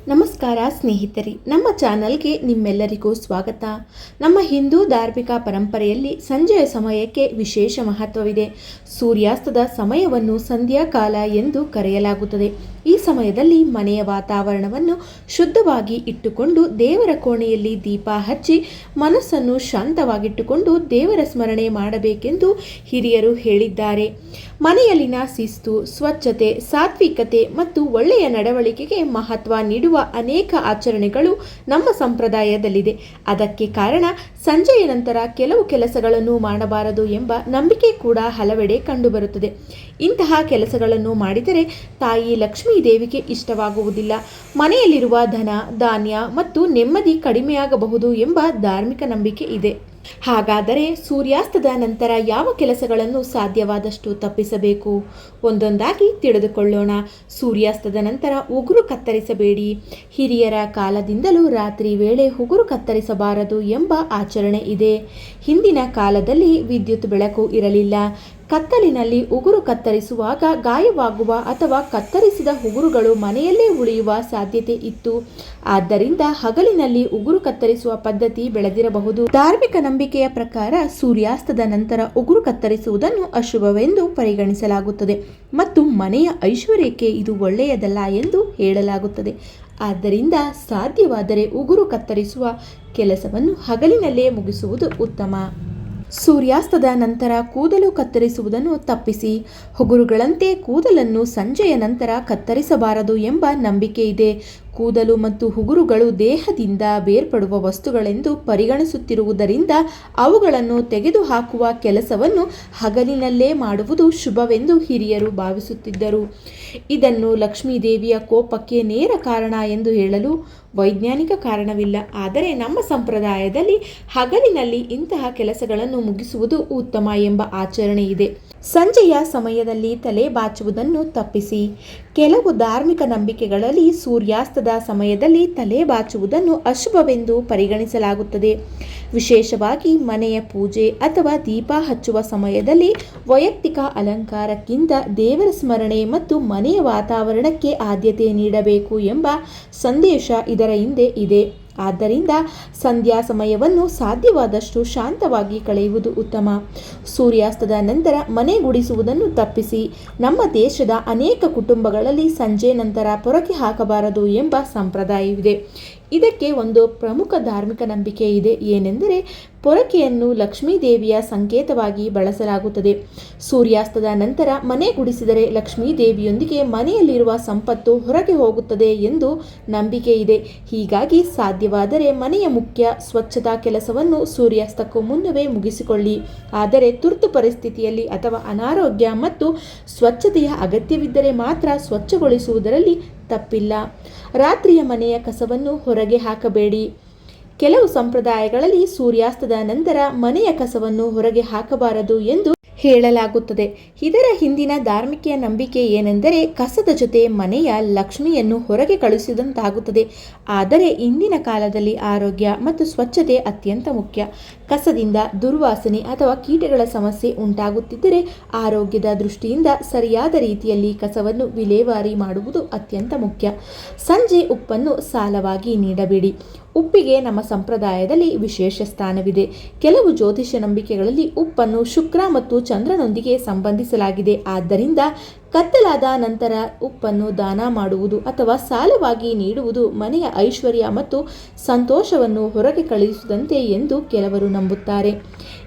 ನಮಸ್ಕಾರ ಸ್ನೇಹಿತರೆ, ನಮ್ಮ ಚಾನಲ್ಗೆ ನಿಮ್ಮೆಲ್ಲರಿಗೂ ಸ್ವಾಗತ. ನಮ್ಮ ಹಿಂದೂ ಧಾರ್ಮಿಕ ಪರಂಪರೆಯಲ್ಲಿ ಸಂಜೆಯ ಸಮಯಕ್ಕೆ ವಿಶೇಷ ಮಹತ್ವವಿದೆ. ಸೂರ್ಯಾಸ್ತದ ಸಮಯವನ್ನು ಸಂಧ್ಯಾಕಾಲ ಎಂದು ಕರೆಯಲಾಗುತ್ತದೆ. ಈ ಸಮಯದಲ್ಲಿ ಮನೆಯ ವಾತಾವರಣವನ್ನು ಶುದ್ಧವಾಗಿ ಇಟ್ಟುಕೊಂಡು ದೇವರ ಕೋಣೆಯಲ್ಲಿ ದೀಪ ಹಚ್ಚಿ ಮನಸ್ಸನ್ನು ಶಾಂತವಾಗಿಟ್ಟುಕೊಂಡು ದೇವರ ಸ್ಮರಣೆ ಮಾಡಬೇಕೆಂದು ಹಿರಿಯರು ಹೇಳಿದ್ದಾರೆ. ಮನೆಯಲ್ಲಿನ ಶಿಸ್ತು, ಸ್ವಚ್ಛತೆ, ಸಾತ್ವಿಕತೆ ಮತ್ತು ಒಳ್ಳೆಯ ನಡವಳಿಕೆಗೆ ಮಹತ್ವ ನೀಡುವ ಅನೇಕ ಆಚರಣೆಗಳು ನಮ್ಮ ಸಂಪ್ರದಾಯದಲ್ಲಿದೆ. ಅದಕ್ಕೆ ಕಾರಣ ಸಂಜೆಯ ನಂತರ ಕೆಲವು ಕೆಲಸಗಳನ್ನು ಮಾಡಬಾರದು ಎಂಬ ನಂಬಿಕೆ ಕೂಡ ಹಲವೆಡೆ ಕಂಡುಬರುತ್ತದೆ. ಇಂತಹ ಕೆಲಸಗಳನ್ನು ಮಾಡಿದರೆ ತಾಯಿ ಲಕ್ಷ್ಮೀ ದೇವಿಗೆ ಇಷ್ಟವಾಗುವುದಿಲ್ಲ, ಮನೆಯಲ್ಲಿರುವ ಧನ, ಧಾನ್ಯ ಮತ್ತು ನೆಮ್ಮದಿ ಕಡಿಮೆಯಾಗಬಹುದು ಎಂಬ ಧಾರ್ಮಿಕ ನಂಬಿಕೆ ಇದೆ. ಹಾಗಾದರೆ ಸೂರ್ಯಾಸ್ತದ ನಂತರ ಯಾವ ಕೆಲಸಗಳನ್ನು ಸಾಧ್ಯವಾದಷ್ಟು ತಪ್ಪಿಸಬೇಕು? ಒಂದೊಂದಾಗಿ ತಿಳಿದುಕೊಳ್ಳೋಣ. ಸೂರ್ಯಾಸ್ತದ ನಂತರ ಉಗುರು ಕತ್ತರಿಸಬೇಡಿ. ಹಿರಿಯರ ಕಾಲದಿಂದಲೂ ರಾತ್ರಿ ವೇಳೆ ಉಗುರು ಕತ್ತರಿಸಬಾರದು ಎಂಬ ಆಚರಣೆ ಇದೆ. ಹಿಂದಿನ ಕಾಲದಲ್ಲಿ ವಿದ್ಯುತ್ ಬೆಳಕು ಇರಲಿಲ್ಲ. ಕತ್ತಲಿನಲ್ಲಿ ಉಗುರು ಕತ್ತರಿಸುವಾಗ ಗಾಯವಾಗುವ ಅಥವಾ ಕತ್ತರಿಸಿದ ಉಗುರುಗಳು ಮನೆಯಲ್ಲೇ ಉಳಿಯುವ ಸಾಧ್ಯತೆ ಇತ್ತು. ಆದ್ದರಿಂದ ಹಗಲಿನಲ್ಲಿ ಉಗುರು ಕತ್ತರಿಸುವ ಪದ್ಧತಿ ಬೆಳೆದಿರಬಹುದು. ಧಾರ್ಮಿಕ ನಂಬಿಕೆಯ ಪ್ರಕಾರ ಸೂರ್ಯಾಸ್ತದ ನಂತರ ಉಗುರು ಕತ್ತರಿಸುವುದನ್ನು ಅಶುಭವೆಂದು ಪರಿಗಣಿಸಲಾಗುತ್ತದೆ ಮತ್ತು ಮನೆಯ ಐಶ್ವರ್ಯಕ್ಕೆ ಇದು ಒಳ್ಳೆಯದಲ್ಲ ಎಂದು ಹೇಳಲಾಗುತ್ತದೆ. ಆದ್ದರಿಂದ ಸಾಧ್ಯವಾದರೆ ಉಗುರು ಕತ್ತರಿಸುವ ಕೆಲಸವನ್ನು ಹಗಲಿನಲ್ಲೇ ಮುಗಿಸುವುದು ಉತ್ತಮ. ಸೂರ್ಯಾಸ್ತದ ನಂತರ ಕೂದಲು ಕತ್ತರಿಸುವುದನ್ನು ತಪ್ಪಿಸಿ. ಉಗುರುಗಳಂತೆ ಕೂದಲನ್ನು ಸಂಜೆಯ ನಂತರ ಕತ್ತರಿಸಬಾರದು ಎಂಬ ನಂಬಿಕೆ ಇದೆ. ಕೂದಲು ಮತ್ತು ಉಗುರುಗಳು ದೇಹದಿಂದ ಬೇರ್ಪಡುವ ವಸ್ತುಗಳೆಂದು ಪರಿಗಣಿಸುತ್ತಿರುವುದರಿಂದ ಅವುಗಳನ್ನು ತೆಗೆದುಹಾಕುವ ಕೆಲಸವನ್ನು ಹಗಲಿನಲ್ಲೇ ಮಾಡುವುದು ಶುಭವೆಂದು ಹಿರಿಯರು ಭಾವಿಸುತ್ತಿದ್ದರು. ಇದನ್ನು ಲಕ್ಷ್ಮೀದೇವಿಯ ಕೋಪಕ್ಕೆ ನೇರ ಕಾರಣ ಎಂದು ಹೇಳಲು ವೈಜ್ಞಾನಿಕ ಕಾರಣವಿಲ್ಲ. ಆದರೆ ನಮ್ಮ ಸಂಪ್ರದಾಯದಲ್ಲಿ ಹಗಲಿನಲ್ಲಿ ಇಂತಹ ಕೆಲಸಗಳನ್ನು ಮುಗಿಸುವುದು ಉತ್ತಮ ಎಂಬ ಆಚರಣೆ ಇದೆ. ಸಂಜೆಯ ಸಮಯದಲ್ಲಿ ತಲೆ ಬಾಚುವುದನ್ನು ತಪ್ಪಿಸಿ. ಕೆಲವು ಧಾರ್ಮಿಕ ನಂಬಿಕೆಗಳಲ್ಲಿ ಸೂರ್ಯಾಸ್ತದ ಸಮಯದಲ್ಲಿ ತಲೆ ಬಾಚುವುದನ್ನು ಅಶುಭವೆಂದು ಪರಿಗಣಿಸಲಾಗುತ್ತದೆ. ವಿಶೇಷವಾಗಿ ಮನೆಯ ಪೂಜೆ ಅಥವಾ ದೀಪ ಹಚ್ಚುವ ಸಮಯದಲ್ಲಿ ವೈಯಕ್ತಿಕ ಅಲಂಕಾರಕ್ಕಿಂತ ದೇವರ ಸ್ಮರಣೆ ಮತ್ತು ಮನೆಯ ವಾತಾವರಣಕ್ಕೆ ಆದ್ಯತೆ ನೀಡಬೇಕು ಎಂಬ ಸಂದೇಶ ಇದರ ಹಿಂದೆ ಇದೆ. ಆದ್ದರಿಂದ ಸಂಧ್ಯಾ ಸಮಯವನ್ನು ಸಾಧ್ಯವಾದಷ್ಟು ಶಾಂತವಾಗಿ ಕಳೆಯುವುದು ಉತ್ತಮ. ಸೂರ್ಯಾಸ್ತದ ನಂತರ ಮನೆ ಗುಡಿಸುವುದನ್ನು ತಪ್ಪಿಸಿ. ನಮ್ಮ ದೇಶದ ಅನೇಕ ಕುಟುಂಬಗಳಲ್ಲಿ ಸಂಜೆ ನಂತರ ಪೊರಕೆ ಹಾಕಬಾರದು ಎಂಬ ಸಂಪ್ರದಾಯವಿದೆ. ಇದಕ್ಕೆ ಒಂದು ಪ್ರಮುಖ ಧಾರ್ಮಿಕ ನಂಬಿಕೆ ಇದೆ. ಏನೆಂದರೆ ಪೊರಕೆಯನ್ನು ಲಕ್ಷ್ಮೀ ದೇವಿಯ ಸಂಕೇತವಾಗಿ ಬಳಸಲಾಗುತ್ತದೆ. ಸೂರ್ಯಾಸ್ತದ ನಂತರ ಮನೆ ಗುಡಿಸಿದರೆ ಲಕ್ಷ್ಮೀ ದೇವಿಯೊಂದಿಗೆ ಮನೆಯಲ್ಲಿರುವ ಸಂಪತ್ತು ಹೊರಗೆ ಹೋಗುತ್ತದೆ ಎಂದು ನಂಬಿಕೆ ಇದೆ. ಹೀಗಾಗಿ ಸಾಧ್ಯವಾದರೆ ಮನೆಯ ಮುಖ್ಯ ಸ್ವಚ್ಛತಾ ಕೆಲಸವನ್ನು ಸೂರ್ಯಾಸ್ತಕ್ಕೂ ಮುನ್ನವೇ ಮುಗಿಸಿಕೊಳ್ಳಿ. ಆದರೆ ತುರ್ತು ಪರಿಸ್ಥಿತಿಯಲ್ಲಿ ಅಥವಾ ಅನಾರೋಗ್ಯ ಮತ್ತು ಸ್ವಚ್ಛತೆಯ ಅಗತ್ಯವಿದ್ದರೆ ಮಾತ್ರ ಸ್ವಚ್ಛಗೊಳಿಸುವುದರಲ್ಲಿ ತಪ್ಪಿಲ್ಲ. ರಾತ್ರಿಯ ಮನೆಯ ಕಸವನ್ನು ಹೊರಗೆ ಹಾಕಬೇಡಿ. ಕೆಲವು ಸಂಪ್ರದಾಯಗಳಲ್ಲಿ ಸೂರ್ಯಾಸ್ತದ ನಂತರ ಮನೆಯ ಕಸವನ್ನು ಹೊರಗೆ ಹಾಕಬಾರದು ಎಂದು ಹೇಳಲಾಗುತ್ತದೆ. ಇದರ ಹಿಂದಿನ ಧಾರ್ಮಿಕ ನಂಬಿಕೆ ಏನೆಂದರೆ ಕಸದ ಜೊತೆ ಮನೆಯ ಲಕ್ಷ್ಮಿಯನ್ನು ಹೊರಗೆ ಕಳುಹಿಸಿದಂತಾಗುತ್ತದೆ. ಆದರೆ ಇಂದಿನ ಕಾಲದಲ್ಲಿ ಆರೋಗ್ಯ ಮತ್ತು ಸ್ವಚ್ಛತೆ ಅತ್ಯಂತ ಮುಖ್ಯ. ಕಸದಿಂದ ದುರ್ವಾಸನೆ ಅಥವಾ ಕೀಟಗಳ ಸಮಸ್ಯೆ ಉಂಟಾಗುತ್ತಿದ್ದರೆ ಆರೋಗ್ಯದ ದೃಷ್ಟಿಯಿಂದ ಸರಿಯಾದ ರೀತಿಯಲ್ಲಿ ಕಸವನ್ನು ವಿಲೇವಾರಿ ಮಾಡುವುದು ಅತ್ಯಂತ ಮುಖ್ಯ. ಸಂಜೆ ಉಪ್ಪನ್ನು ಸಾಲವಾಗಿ ನೀಡಬೇಡಿ. ಉಪ್ಪಿಗೆ ನಮ್ಮ ಸಂಪ್ರದಾಯದಲ್ಲಿ ವಿಶೇಷ ಸ್ಥಾನವಿದೆ. ಕೆಲವು ಜ್ಯೋತಿಷ್ಯ ನಂಬಿಕೆಗಳಲ್ಲಿ ಉಪ್ಪನ್ನು ಶುಕ್ರ ಮತ್ತು ಚಂದ್ರನೊಂದಿಗೆ ಸಂಬಂಧಿಸಲಾಗಿದೆ. ಆದ್ದರಿಂದ ಕತ್ತಲಾದ ನಂತರ ಉಪ್ಪನ್ನು ದಾನ ಮಾಡುವುದು ಅಥವಾ ಸಾಲವಾಗಿ ನೀಡುವುದು ಮನೆಯ ಐಶ್ವರ್ಯ ಮತ್ತು ಸಂತೋಷವನ್ನು ಹೊರಗೆ ಕಳುಹಿಸಿದಂತೆ ಎಂದು ಕೆಲವರು ನಂಬುತ್ತಾರೆ.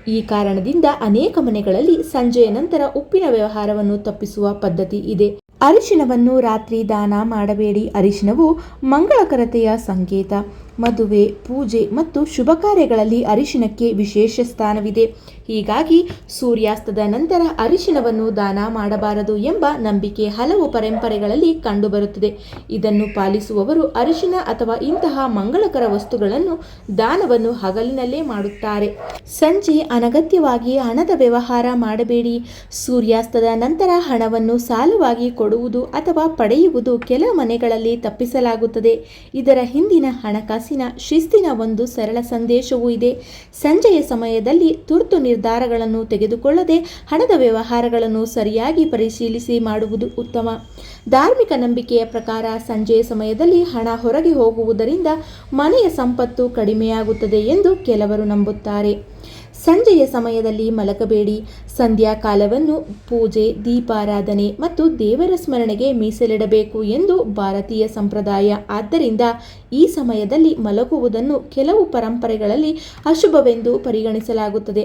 ಈ ಕಾರಣದಿಂದ ಅನೇಕ ಮನೆಗಳಲ್ಲಿ ಸಂಜೆಯ ನಂತರ ಉಪ್ಪಿನ ವ್ಯವಹಾರವನ್ನು ತಪ್ಪಿಸುವ ಪದ್ಧತಿ ಇದೆ. ಅರಿಶಿನವನ್ನು ರಾತ್ರಿ ದಾನ ಮಾಡಬೇಡಿ. ಅರಿಶಿನವು ಮಂಗಳಕರತೆಯ ಸಂಕೇತ. ಮದುವೆ, ಪೂಜೆ ಮತ್ತು ಶುಭ ಕಾರ್ಯಗಳಲ್ಲಿ ಅರಿಶಿನಕ್ಕೆ ವಿಶೇಷ ಸ್ಥಾನವಿದೆ. ಹೀಗಾಗಿ ಸೂರ್ಯಾಸ್ತದ ನಂತರ ಅರಿಶಿನವನ್ನು ದಾನ ಮಾಡಬಾರದು ಎಂಬ ನಂಬಿಕೆ ಹಲವು ಪರಂಪರೆಗಳಲ್ಲಿ ಕಂಡುಬರುತ್ತದೆ. ಇದನ್ನು ಪಾಲಿಸುವವರು ಅರಿಶಿನ ಅಥವಾ ಇಂತಹ ಮಂಗಳಕರ ವಸ್ತುಗಳನ್ನು ದಾನವನ್ನು ಹಗಲಿನಲ್ಲೇ ಮಾಡುತ್ತಾರೆ. ಸಂಜೆ ಅನಗತ್ಯವಾಗಿ ಹಣದ ವ್ಯವಹಾರ ಮಾಡಬೇಡಿ. ಸೂರ್ಯಾಸ್ತದ ನಂತರ ಹಣವನ್ನು ಸಾಲವಾಗಿ ಕೊಡುವುದು ಅಥವಾ ಪಡೆಯುವುದು ಕೆಲ ಮನೆಗಳಲ್ಲಿ ತಪ್ಪಿಸಲಾಗುತ್ತದೆ. ಇದರ ಹಿಂದಿನ ಹಣಕಾಸಿನ ಹಣಕಾಸಿನ ಶಿಸ್ತಿನ ಒಂದು ಸರಳ ಸಂದೇಶವೂ ಇದೆ. ಸಂಜೆಯ ಸಮಯದಲ್ಲಿ ತುರ್ತು ನಿರ್ಧಾರಗಳನ್ನು ತೆಗೆದುಕೊಳ್ಳದೆ ಹಣದ ವ್ಯವಹಾರಗಳನ್ನು ಸರಿಯಾಗಿ ಪರಿಶೀಲಿಸಿ ಮಾಡುವುದು ಉತ್ತಮ. ಧಾರ್ಮಿಕ ನಂಬಿಕೆಯ ಪ್ರಕಾರ ಸಂಜೆಯ ಸಮಯದಲ್ಲಿ ಹಣ ಹೊರಗೆ ಹೋಗುವುದರಿಂದ ಮನೆಯ ಸಂಪತ್ತು ಕಡಿಮೆಯಾಗುತ್ತದೆ ಎಂದು ಕೆಲವರು ನಂಬುತ್ತಾರೆ. ಸಂಜೆಯ ಸಮಯದಲ್ಲಿ ಮಲಗಬೇಡಿ. ಸಂಧ್ಯಾಕಾಲವನ್ನು ಪೂಜೆ, ದೀಪಾರಾಧನೆ ಮತ್ತು ದೇವರ ಸ್ಮರಣೆಗೆ ಮೀಸಲಿಡಬೇಕು ಎಂದು ಭಾರತೀಯ ಸಂಪ್ರದಾಯ. ಆದ್ದರಿಂದ ಈ ಸಮಯದಲ್ಲಿ ಮಲಗುವುದನ್ನು ಕೆಲವು ಪರಂಪರೆಗಳಲ್ಲಿ ಅಶುಭವೆಂದು ಪರಿಗಣಿಸಲಾಗುತ್ತದೆ.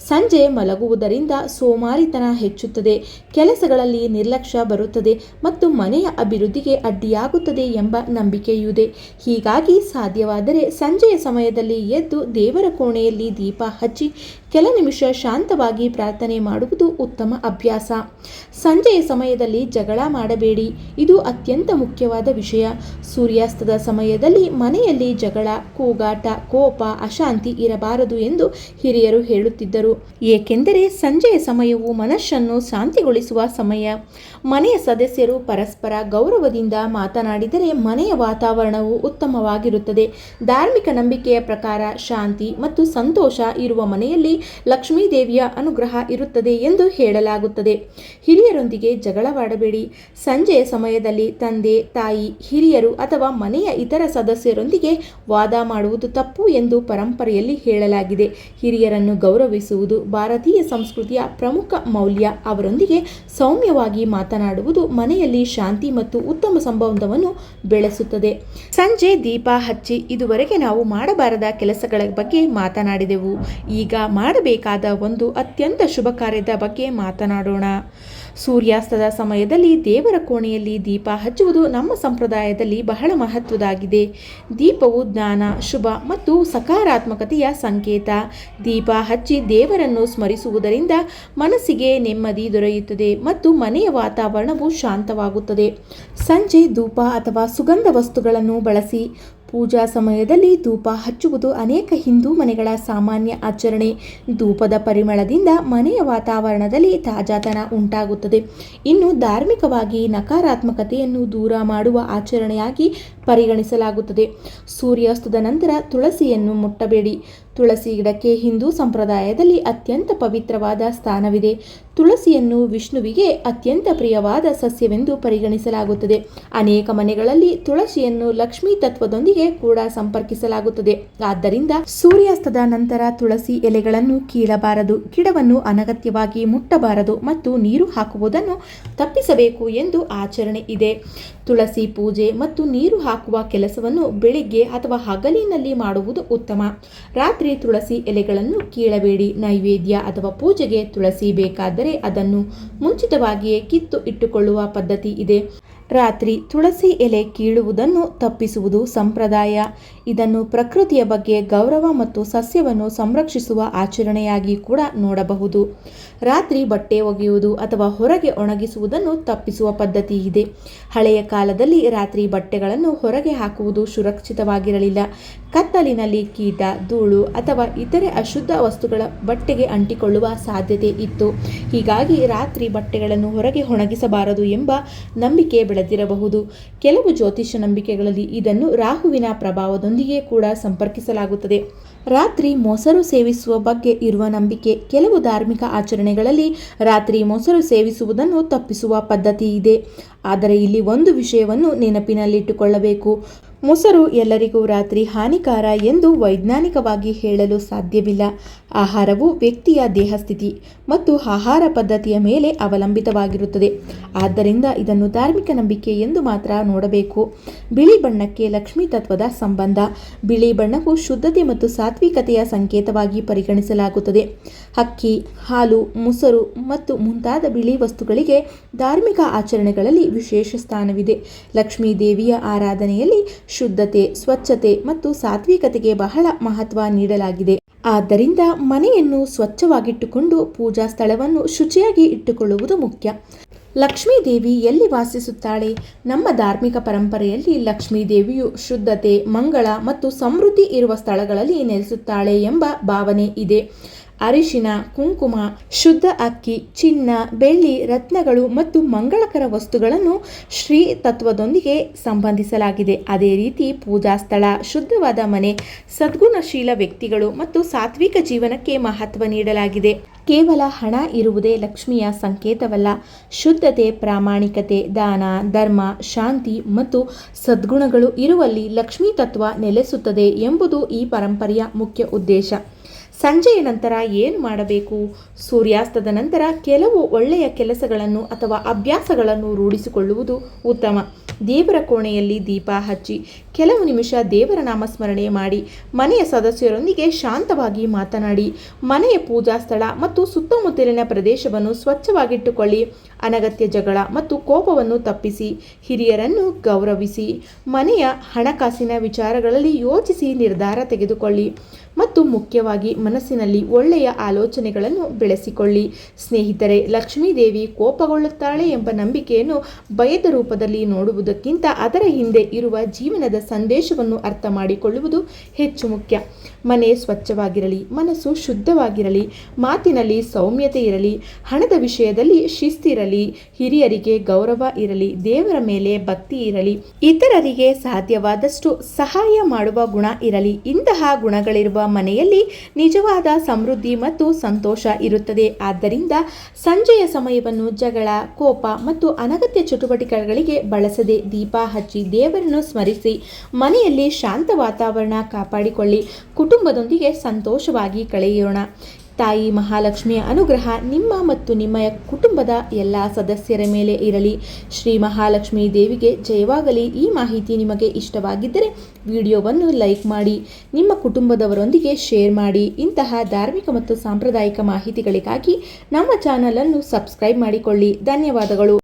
ಸಂಜೆ ಮಲಗುವುದರಿಂದ ಸೋಮಾರಿತನ ಹೆಚ್ಚುತ್ತದೆ, ಕೆಲಸಗಳಲ್ಲಿ ನಿರ್ಲಕ್ಷ್ಯ ಬರುತ್ತದೆ ಮತ್ತು ಮನೆಯ ಅಭಿವೃದ್ಧಿಗೆ ಅಡ್ಡಿಯಾಗುತ್ತದೆ ಎಂಬ ನಂಬಿಕೆಯುಇದೆ. ಹೀಗಾಗಿ ಸಾಧ್ಯವಾದರೆ ಸಂಜೆಯ ಸಮಯದಲ್ಲಿ ಎದ್ದು ದೇವರ ಕೋಣೆಯಲ್ಲಿ ದೀಪ ಹಚ್ಚಿ ಕೆಲ ನಿಮಿಷ ಶಾಂತವಾಗಿ ಪ್ರಾರ್ಥನೆ ಮಾಡುವುದು ಉತ್ತಮ ಅಭ್ಯಾಸ. ಸಂಜೆಯ ಸಮಯದಲ್ಲಿ ಜಗಳ ಮಾಡಬೇಡಿ. ಇದು ಅತ್ಯಂತ ಮುಖ್ಯವಾದ ವಿಷಯ. ಸೂರ್ಯಾಸ್ತದ ಸಮಯದಲ್ಲಿ ಮನೆಯಲ್ಲಿ ಜಗಳ, ಕೂಗಾಟ, ಕೋಪ, ಅಶಾಂತಿ ಇರಬಾರದು ಎಂದು ಹಿರಿಯರು ಹೇಳುತ್ತಿದ್ದರು. ಏಕೆಂದರೆ ಸಂಜೆಯ ಸಮಯವು ಮನಸ್ಸನ್ನು ಶಾಂತಿಗೊಳಿಸುವ ಸಮಯ. ಮನೆಯ ಸದಸ್ಯರು ಪರಸ್ಪರ ಗೌರವದಿಂದ ಮಾತನಾಡಿದರೆ ಮನೆಯ ವಾತಾವರಣವು ಉತ್ತಮವಾಗಿರುತ್ತದೆ. ಧಾರ್ಮಿಕ ನಂಬಿಕೆಯ ಪ್ರಕಾರ ಶಾಂತಿ ಮತ್ತು ಸಂತೋಷ ಇರುವ ಮನೆಯಲ್ಲಿ ಲಕ್ಷ್ಮೀ ದೇವಿಯ ಅನುಗ್ರಹ ಇರುತ್ತದೆ ಎಂದು ಹೇಳಲಾಗುತ್ತದೆ. ಹಿರಿಯರೊಂದಿಗೆ ಜಗಳವಾಡಬೇಡಿ. ಸಂಜೆಯ ಸಮಯದಲ್ಲಿ ತಂದೆ, ತಾಯಿ, ಹಿರಿಯರು ಅಥವಾ ಮನೆಯ ಇತರ ಸದಸ್ಯರೊಂದಿಗೆ ವಾದ ಮಾಡುವುದು ತಪ್ಪು ಎಂದು ಪರಂಪರೆಯಲ್ಲಿ ಹೇಳಲಾಗಿದೆ. ಹಿರಿಯರನ್ನು ಗೌರವಿಸುವುದು ಭಾರತೀಯ ಸಂಸ್ಕೃತಿಯ ಪ್ರಮುಖ ಮೌಲ್ಯ. ಅವರೊಂದಿಗೆ ಸೌಮ್ಯವಾಗಿ ಮಾತನಾಡುವುದು ಮನೆಯಲ್ಲಿ ಶಾಂತಿ ಮತ್ತು ಉತ್ತಮ ಸಂಬಂಧವನ್ನು ಬೆಳೆಸುತ್ತದೆ. ಸಂಜೆ ದೀಪ ಹಚ್ಚಿ. ಇದುವರೆಗೆ ನಾವು ಮಾಡಬಾರದ ಕೆಲಸಗಳ ಬಗ್ಗೆ ಮಾತನಾಡಿದೆವು. ಈಗ ಮಾಡಬೇಕಾದ ಒಂದು ಅತ್ಯಂತ ಶುಭ ಕಾರ್ಯದ ಬಗ್ಗೆ ಮಾತನಾಡೋಣ. ಸೂರ್ಯಾಸ್ತದ ಸಮಯದಲ್ಲಿ ದೇವರ ಕೋಣೆಯಲ್ಲಿ ದೀಪ ಹಚ್ಚುವುದು ನಮ್ಮ ಸಂಪ್ರದಾಯದಲ್ಲಿ ಬಹಳ ಮಹತ್ವದಾಗಿದೆ. ದೀಪವು ಜ್ಞಾನ, ಶುಭ ಮತ್ತು ಸಕಾರಾತ್ಮಕತೆಯ ಸಂಕೇತ. ದೀಪ ಹಚ್ಚಿ ದೇವರನ್ನು ಸ್ಮರಿಸುವುದರಿಂದ ಮನಸ್ಸಿಗೆ ನೆಮ್ಮದಿ ದೊರೆಯುತ್ತದೆ ಮತ್ತು ಮನೆಯ ವಾತಾವರಣವು ಶಾಂತವಾಗುತ್ತದೆ. ಸಂಜೆ ಧೂಪ ಅಥವಾ ಸುಗಂಧ ವಸ್ತುಗಳನ್ನು ಬಳಸಿ. ಪೂಜಾ ಸಮಯದಲ್ಲಿ ಧೂಪ ಹಚ್ಚುವುದು ಅನೇಕ ಹಿಂದೂ ಮನೆಗಳ ಸಾಮಾನ್ಯ ಆಚರಣೆ. ಧೂಪದ ಪರಿಮಳದಿಂದ ಮನೆಯ ವಾತಾವರಣದಲ್ಲಿ ತಾಜಾತನ ಉಂಟಾಗುತ್ತದೆ. ಇನ್ನು ಧಾರ್ಮಿಕವಾಗಿ ನಕಾರಾತ್ಮಕತೆಯನ್ನು ದೂರ ಮಾಡುವ ಆಚರಣೆಯಾಗಿ ಪರಿಗಣಿಸಲಾಗುತ್ತದೆ. ಸೂರ್ಯಾಸ್ತದ ನಂತರ ತುಳಸಿಯನ್ನು ಮುಟ್ಟಬೇಡಿ. ತುಳಸಿ ಗಿಡಕ್ಕೆ ಹಿಂದೂ ಸಂಪ್ರದಾಯದಲ್ಲಿ ಅತ್ಯಂತ ಪವಿತ್ರವಾದ ಸ್ಥಾನವಿದೆ. ತುಳಸಿಯನ್ನು ವಿಷ್ಣುವಿಗೆ ಅತ್ಯಂತ ಪ್ರಿಯವಾದ ಸಸ್ಯವೆಂದು ಪರಿಗಣಿಸಲಾಗುತ್ತದೆ. ಅನೇಕ ಮನೆಗಳಲ್ಲಿ ತುಳಸಿಯನ್ನು ಲಕ್ಷ್ಮೀ ತತ್ವದೊಂದಿಗೆ ಕೂಡ ಸಂಪರ್ಕಿಸಲಾಗುತ್ತದೆ. ಆದ್ದರಿಂದ ಸೂರ್ಯಾಸ್ತದ ನಂತರ ತುಳಸಿ ಎಲೆಗಳನ್ನು ಕೀಳಬಾರದು, ಗಿಡವನ್ನು ಅನಗತ್ಯವಾಗಿ ಮುಟ್ಟಬಾರದು ಮತ್ತು ನೀರು ಹಾಕುವುದನ್ನು ತಪ್ಪಿಸಬೇಕು ಎಂದು ಆಚರಣೆ ಇದೆ. ತುಳಸಿ ಪೂಜೆ ಮತ್ತು ನೀರು ಹಾಕುವ ಕೆಲಸವನ್ನು ಬೆಳಿಗ್ಗೆ ಅಥವಾ ಹಗಲಿನಲ್ಲಿ ಮಾಡುವುದು ಉತ್ತಮ. ರಾತ್ರಿ ತುಳಸಿ ಎಲೆಗಳನ್ನು ಕೀಳಬೇಡಿ. ನೈವೇದ್ಯ ಅಥವಾ ಪೂಜೆಗೆ ತುಳಸಿ ಬೇಕಾದರೆ ಅದನ್ನು ಮುಂಚಿತವಾಗಿಯೇ ಕಿತ್ತು ಇಟ್ಟುಕೊಳ್ಳುವ ಪದ್ಧತಿ ಇದೆ. ರಾತ್ರಿ ತುಳಸಿ ಎಲೆ ಕೀಳುವುದನ್ನು ತಪ್ಪಿಸುವುದು ಸಂಪ್ರದಾಯ. ಇದನ್ನು ಪ್ರಕೃತಿಯ ಬಗ್ಗೆ ಗೌರವ ಮತ್ತು ಸಸ್ಯವನ್ನು ಸಂರಕ್ಷಿಸುವ ಆಚರಣೆಯಾಗಿ ಕೂಡ ನೋಡಬಹುದು. ರಾತ್ರಿ ಬಟ್ಟೆ ಒಗೆಯುವುದು ಅಥವಾ ಹೊರಗೆ ಒಣಗಿಸುವುದನ್ನು ತಪ್ಪಿಸುವ ಪದ್ಧತಿ ಇದೆ. ಹಳೆಯ ಕಾಲದಲ್ಲಿ ರಾತ್ರಿ ಬಟ್ಟೆಗಳನ್ನು ಹೊರಗೆ ಹಾಕುವುದು ಸುರಕ್ಷಿತವಾಗಿರಲಿಲ್ಲ. ಕತ್ತಲಿನಲ್ಲಿ ಕೀಟ, ಧೂಳು ಅಥವಾ ಇತರೆ ಅಶುದ್ಧ ವಸ್ತುಗಳ ಬಟ್ಟೆಗೆ ಅಂಟಿಕೊಳ್ಳುವ ಸಾಧ್ಯತೆ ಇತ್ತು. ಹೀಗಾಗಿ ರಾತ್ರಿ ಬಟ್ಟೆಗಳನ್ನು ಹೊರಗೆ ಒಣಗಿಸಬಾರದು ಎಂಬ ನಂಬಿಕೆ ಬೆಳೆದಿರಬಹುದು. ಕೆಲವು ಜ್ಯೋತಿಷ್ಯ ನಂಬಿಕೆಗಳಲ್ಲಿ ಇದನ್ನು ರಾಹುವಿನ ಪ್ರಭಾವದೊಂದಿಗೆ ಕೂಡ ಸಂಪರ್ಕಿಸಲಾಗುತ್ತದೆ. ರಾತ್ರಿ ಮೊಸರು ಸೇವಿಸುವ ಬಗ್ಗೆ ಇರುವ ನಂಬಿಕೆ. ಕೆಲವು ಧಾರ್ಮಿಕ ಆಚರಣೆಗಳಲ್ಲಿ ರಾತ್ರಿ ಮೊಸರು ಸೇವಿಸುವುದನ್ನು ತಪ್ಪಿಸುವ ಪದ್ಧತಿ ಇದೆ. ಆದರೆ ಇಲ್ಲಿ ಒಂದು ವಿಷಯವನ್ನು ನೆನಪಿನಲ್ಲಿಟ್ಟುಕೊಳ್ಳಬೇಕು. ಮೊಸರು ಎಲ್ಲರಿಗೂ ರಾತ್ರಿ ಹಾನಿಕಾರ ಎಂದು ವೈಜ್ಞಾನಿಕವಾಗಿ ಹೇಳಲು ಸಾಧ್ಯವಿಲ್ಲ. ಆಹಾರವು ವ್ಯಕ್ತಿಯ ದೇಹಸ್ಥಿತಿ ಮತ್ತು ಆಹಾರ ಪದ್ಧತಿಯ ಮೇಲೆ ಅವಲಂಬಿತವಾಗಿರುತ್ತದೆ. ಆದ್ದರಿಂದ ಇದನ್ನು ಧಾರ್ಮಿಕ ನಂಬಿಕೆ ಎಂದು ಮಾತ್ರ ನೋಡಬೇಕು. ಬಿಳಿ ಬಣ್ಣಕ್ಕೆ ಲಕ್ಷ್ಮೀ ತತ್ವದ ಸಂಬಂಧ. ಬಿಳಿ ಬಣ್ಣವು ಶುದ್ಧತೆ ಮತ್ತು ಸಾತ್ವಿಕತೆಯ ಸಂಕೇತವಾಗಿ ಪರಿಗಣಿಸಲಾಗುತ್ತದೆ. ಅಕ್ಕಿ, ಹಾಲು, ಮೊಸರು ಮತ್ತು ಮುಂತಾದ ಬಿಳಿ ವಸ್ತುಗಳಿಗೆ ಧಾರ್ಮಿಕ ಆಚರಣೆಗಳಲ್ಲಿ ವಿಶೇಷ ಸ್ಥಾನವಿದೆ. ಲಕ್ಷ್ಮೀ ದೇವಿಯ ಆರಾಧನೆಯಲ್ಲಿ ಶುದ್ಧತೆ, ಸ್ವಚ್ಛತೆ ಮತ್ತು ಸಾತ್ವಿಕತೆಗೆ ಬಹಳ ಮಹತ್ವ ನೀಡಲಾಗಿದೆ. ಆದ್ದರಿಂದ ಮನೆಯನ್ನು ಸ್ವಚ್ಛವಾಗಿಟ್ಟುಕೊಂಡು ಪೂಜಾ ಸ್ಥಳವನ್ನು ಶುಚಿಯಾಗಿ ಇಟ್ಟುಕೊಳ್ಳುವುದು ಮುಖ್ಯ. ಲಕ್ಷ್ಮೀ ದೇವಿ ಎಲ್ಲಿ ವಾಸಿಸುತ್ತಾಳೆ? ನಮ್ಮ ಧಾರ್ಮಿಕ ಪರಂಪರೆಯಲ್ಲಿ ಲಕ್ಷ್ಮೀ ದೇವಿಯು ಶುದ್ಧತೆ, ಮಂಗಳ ಮತ್ತು ಸಮೃದ್ಧಿ ಇರುವ ಸ್ಥಳಗಳಲ್ಲಿ ನೆಲೆಸುತ್ತಾಳೆ ಎಂಬ ಭಾವನೆ ಇದೆ. ಅರಿಶಿನ, ಕುಂಕುಮ, ಶುದ್ಧ ಅಕ್ಕಿ, ಚಿನ್ನ, ಬೆಳ್ಳಿ, ರತ್ನಗಳು ಮತ್ತು ಮಂಗಳಕರ ವಸ್ತುಗಳನ್ನು ಶ್ರೀ ತತ್ವದೊಂದಿಗೆ ಸಂಬಂಧಿಸಲಾಗಿದೆ. ಅದೇ ರೀತಿ ಪೂಜಾ ಸ್ಥಳ, ಶುದ್ಧವಾದ ಮನೆ, ಸದ್ಗುಣಶೀಲ ವ್ಯಕ್ತಿಗಳು ಮತ್ತು ಸಾತ್ವಿಕ ಜೀವನಕ್ಕೆ ಮಹತ್ವ ನೀಡಲಾಗಿದೆ. ಕೇವಲ ಹಣ ಇರುವುದೇ ಲಕ್ಷ್ಮಿಯ ಸಂಕೇತವಲ್ಲ. ಶುದ್ಧತೆ, ಪ್ರಾಮಾಣಿಕತೆ, ದಾನ, ಧರ್ಮ, ಶಾಂತಿ ಮತ್ತು ಸದ್ಗುಣಗಳು ಇರುವಲ್ಲಿ ಲಕ್ಷ್ಮೀ ತತ್ವ ನೆಲೆಸುತ್ತದೆ ಎಂಬುದು ಈ ಪರಂಪರೆಯ ಮುಖ್ಯ ಉದ್ದೇಶ. ಸಂಜೆಯ ನಂತರ ಏನು ಮಾಡಬೇಕು? ಸೂರ್ಯಾಸ್ತದ ನಂತರ ಕೆಲವು ಒಳ್ಳೆಯ ಕೆಲಸಗಳನ್ನು ಅಥವಾ ಅಭ್ಯಾಸಗಳನ್ನು ರೂಢಿಸಿಕೊಳ್ಳುವುದು ಉತ್ತಮ. ದೇವರ ಕೋಣೆಯಲ್ಲಿ ದೀಪ ಹಚ್ಚಿ ಕೆಲವು ನಿಮಿಷ ದೇವರ ನಾಮಸ್ಮರಣೆ ಮಾಡಿ, ಮನೆಯ ಸದಸ್ಯರೊಂದಿಗೆ ಶಾಂತವಾಗಿ ಮಾತನಾಡಿ, ಮನೆಯ ಪೂಜಾ ಸ್ಥಳ ಮತ್ತು ಸುತ್ತಮುತ್ತಲಿನ ಪ್ರದೇಶವನ್ನು ಸ್ವಚ್ಛವಾಗಿಟ್ಟುಕೊಳ್ಳಿ. ಅನಗತ್ಯ ಜಗಳ ಮತ್ತು ಕೋಪವನ್ನು ತಪ್ಪಿಸಿ, ಹಿರಿಯರನ್ನು ಗೌರವಿಸಿ, ಮನೆಯ ಹಣಕಾಸಿನ ವಿಚಾರಗಳಲ್ಲಿ ಯೋಚಿಸಿ ನಿರ್ಧಾರ ತೆಗೆದುಕೊಳ್ಳಿ ಮತ್ತು ಮುಖ್ಯವಾಗಿ ಮನಸ್ಸಿನಲ್ಲಿ ಒಳ್ಳೆಯ ಆಲೋಚನೆಗಳನ್ನು ಬೆಳೆಸಿಕೊಳ್ಳಿ. ಸ್ನೇಹಿತರೆ, ಲಕ್ಷ್ಮೀದೇವಿ ಕೋಪಗೊಳ್ಳುತ್ತಾಳೆ ಎಂಬ ನಂಬಿಕೆಯನ್ನು ಭಯದ ರೂಪದಲ್ಲಿ ನೋಡುವುದಕ್ಕಿಂತ ಅದರ ಹಿಂದೆ ಇರುವ ಜೀವನದ ಸಂದೇಶವನ್ನು ಅರ್ಥ ಮಾಡಿಕೊಳ್ಳುವುದು ಹೆಚ್ಚು ಮುಖ್ಯ. ಮನೆ ಸ್ವಚ್ಛವಾಗಿರಲಿ, ಮನಸ್ಸು ಶುದ್ಧವಾಗಿರಲಿ, ಮಾತಿನಲ್ಲಿ ಸೌಮ್ಯತೆ ಇರಲಿ, ಹಣದ ವಿಷಯದಲ್ಲಿ ಶಿಸ್ತಿರಲಿ, ಹಿರಿಯರಿಗೆ ಗೌರವ ಇರಲಿ, ದೇವರ ಮೇಲೆ ಭಕ್ತಿ ಇರಲಿ, ಇತರರಿಗೆ ಸಾಧ್ಯವಾದಷ್ಟು ಸಹಾಯ ಮಾಡುವ ಗುಣ ಇರಲಿ. ಇಂತಹ ಗುಣಗಳಿರುವ ಮನೆಯಲ್ಲಿ ನಿಜವಾದ ಸಮೃದ್ಧಿ ಮತ್ತು ಸಂತೋಷ ಇರುತ್ತದೆ. ಆದ್ದರಿಂದ ಸಂಜೆಯ ಸಮಯವನ್ನು ಜಗಳ, ಕೋಪ ಮತ್ತು ಅನಗತ್ಯ ಚಟುವಟಿಕೆಗಳಿಗೆ ಬಳಸದೆ ದೀಪ ಹಚ್ಚಿ ದೇವರನ್ನು ಸ್ಮರಿಸಿ ಮನೆಯಲ್ಲಿ ಶಾಂತ ವಾತಾವರಣ ಕಾಪಾಡಿಕೊಳ್ಳಿ. ಕುಟುಂಬದೊಂದಿಗೆ ಸಂತೋಷವಾಗಿ ಕಳೆಯೋಣ. ತಾಯಿ ಮಹಾಲಕ್ಷ್ಮಿಯ ಅನುಗ್ರಹ ನಿಮ್ಮ ಮತ್ತು ನಿಮ್ಮ ಕುಟುಂಬದ ಎಲ್ಲ ಸದಸ್ಯರ ಮೇಲೆ ಇರಲಿ. ಶ್ರೀ ಮಹಾಲಕ್ಷ್ಮೀ ದೇವಿಗೆ ಜಯವಾಗಲಿ. ಈ ಮಾಹಿತಿ ನಿಮಗೆ ಇಷ್ಟವಾಗಿದ್ದರೆ ವಿಡಿಯೋವನ್ನು ಲೈಕ್ ಮಾಡಿ, ನಿಮ್ಮ ಕುಟುಂಬದವರೊಂದಿಗೆ ಶೇರ್ ಮಾಡಿ. ಇಂತಹ ಧಾರ್ಮಿಕ ಮತ್ತು ಸಾಂಪ್ರದಾಯಿಕ ಮಾಹಿತಿಗಳಿಗಾಗಿ ನಮ್ಮ ಚಾನಲನ್ನು ಸಬ್ಸ್ಕ್ರೈಬ್ ಮಾಡಿಕೊಳ್ಳಿ. ಧನ್ಯವಾದಗಳು.